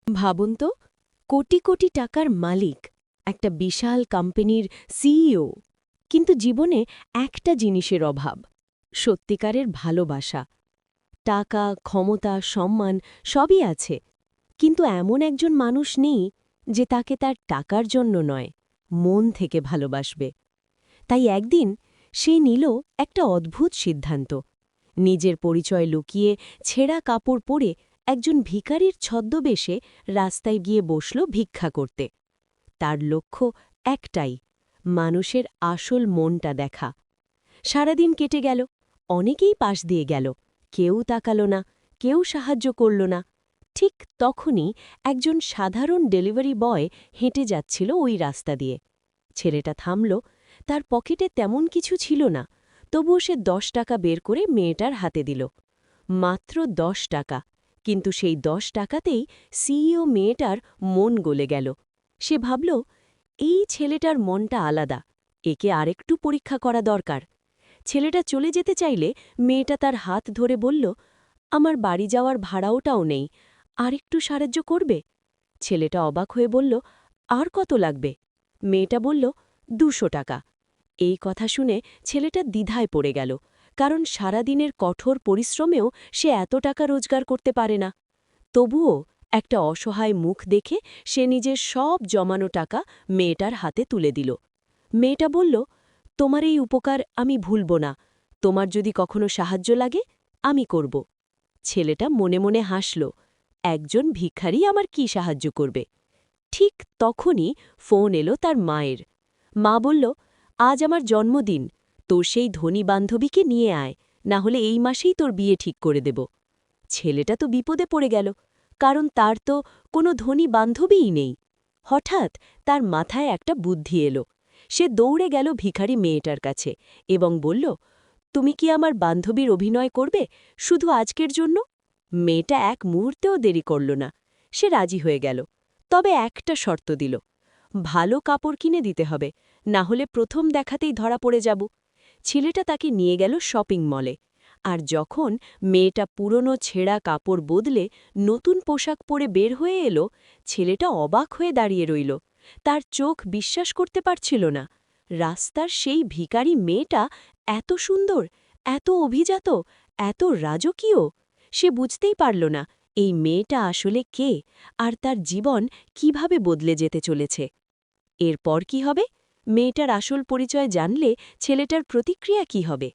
ভাবুন তো, কোটি কোটি টাকার মালিক, একটা বিশাল কোম্পানির সিইও, কিন্তু জীবনে একটা জিনিসের অভাব, সত্যিকারের ভালোবাসা। টাকা, ক্ষমতা, সম্মান সবই আছে, কিন্তু এমন একজন মানুষ নেই যে তাকে তার টাকার জন্য নয়, মন থেকে ভালোবাসবে। তাই একদিন সে নিল একটা অদ্ভুত সিদ্ধান্ত। নিজের পরিচয় লুকিয়ে ছেঁড়া কাপড় পরে একজন ভিখারির ছদ্মবেশে রাস্তায় গিয়ে বসল ভিক্ষা করতে। তার লক্ষ্য একটাই, মানুষের আসল মনটা দেখা। সারাদিন কেটে গেল, অনেকেই পাশ দিয়ে গেল, কেউ তাকাল না, কেউ সাহায্য করল না। ঠিক তখনই একজন সাধারণ ডেলিভারি বয় হেঁটে যাচ্ছিল ওই রাস্তা দিয়ে। ছেলেটা থামল, তার পকেটে তেমন কিছু ছিল না, তবুও সে 10 টাকা বের করে মেয়েটার হাতে দিল। মাত্র 10 টাকা, কিন্তু সেই 10 টাকাতেই সিইও মেয়েটার মন গলে গেল। সে ভাবল, এই ছেলেটার মনটা আলাদা, একে আরেকটু পরীক্ষা করা দরকার। ছেলেটা চলে যেতে চাইলে মেয়েটা তার হাত ধরে বলল, আমার বাড়ি যাওয়ার ভাড়াওটাও নেই, আর একটু সাহায্য করবে? ছেলেটা অবাক হয়ে বলল, আর কত লাগবে? মেয়েটা বলল, 200 টাকা। এই কথা শুনে ছেলেটা দ্বিধায় পড়ে গেল, কারণ সারাদিনের কঠোর পরিশ্রমেও সে এত টাকা রোজগার করতে পারে না। তবুও একটা অসহায় মুখ দেখে সে নিজের সব জমানো টাকা মেয়েটার হাতে তুলে দিল। মেয়েটা বলল, তোমার এই উপকার আমি ভুলব না, তোমার যদি কখনো সাহায্য লাগে আমি করব। ছেলেটা মনে মনে হাসল, একজন ভিখারি আমার কি সাহায্য করবে? ঠিক তখনই ফোন এলো তার মায়ের। মা বলল, আজ আমার জন্মদিন, তোর সেই ধনী বান্ধবীকে নিয়ে আয়, না হলে এই মাসেই তোর বিয়ে ঠিক করে দেব। ছেলেটা তো বিপদে পড়ে গেল, কারণ তার তো কোনো ধনী বান্ধবীই নেই। হঠাৎ তার মাথায় একটা বুদ্ধি এলো। সে দৌড়ে গেল ভিখারি মেয়েটার কাছে এবং বলল, তুমি কি আমার বান্ধবীর অভিনয় করবে, শুধু আজকের জন্য? মেয়েটা এক মুহূর্তেও দেরি করল না, সে রাজি হয়ে গেল। তবে একটা শর্ত দিল, ভালো কাপড় কিনে দিতে হবে, না হলে প্রথম দেখাতেই ধরা পড়ে যাব। ছেলেটা তাকে নিয়ে গেল শপিং মলে। আর যখন মেয়েটা পুরনো ছেঁড়া কাপড় বদলে নতুন পোশাক পরে বের হয়ে এলো, ছেলেটা অবাক হয়ে দাঁড়িয়ে রইল। তার চোখ বিশ্বাস করতে পারছিল না, রাস্তার সেই ভিখারি মেয়েটা এত সুন্দর, এত অভিজাত, এত রাজকীয়। সে বুঝতেই পারল না এই মেয়েটা আসলে কে, আর তার জীবন কিভাবে বদলে যেতে চলেছে। এরপর কি হবে? মেয়েটার আসল পরিচয় জানলে ছেলেটার প্রতিক্রিয়া কি হবে?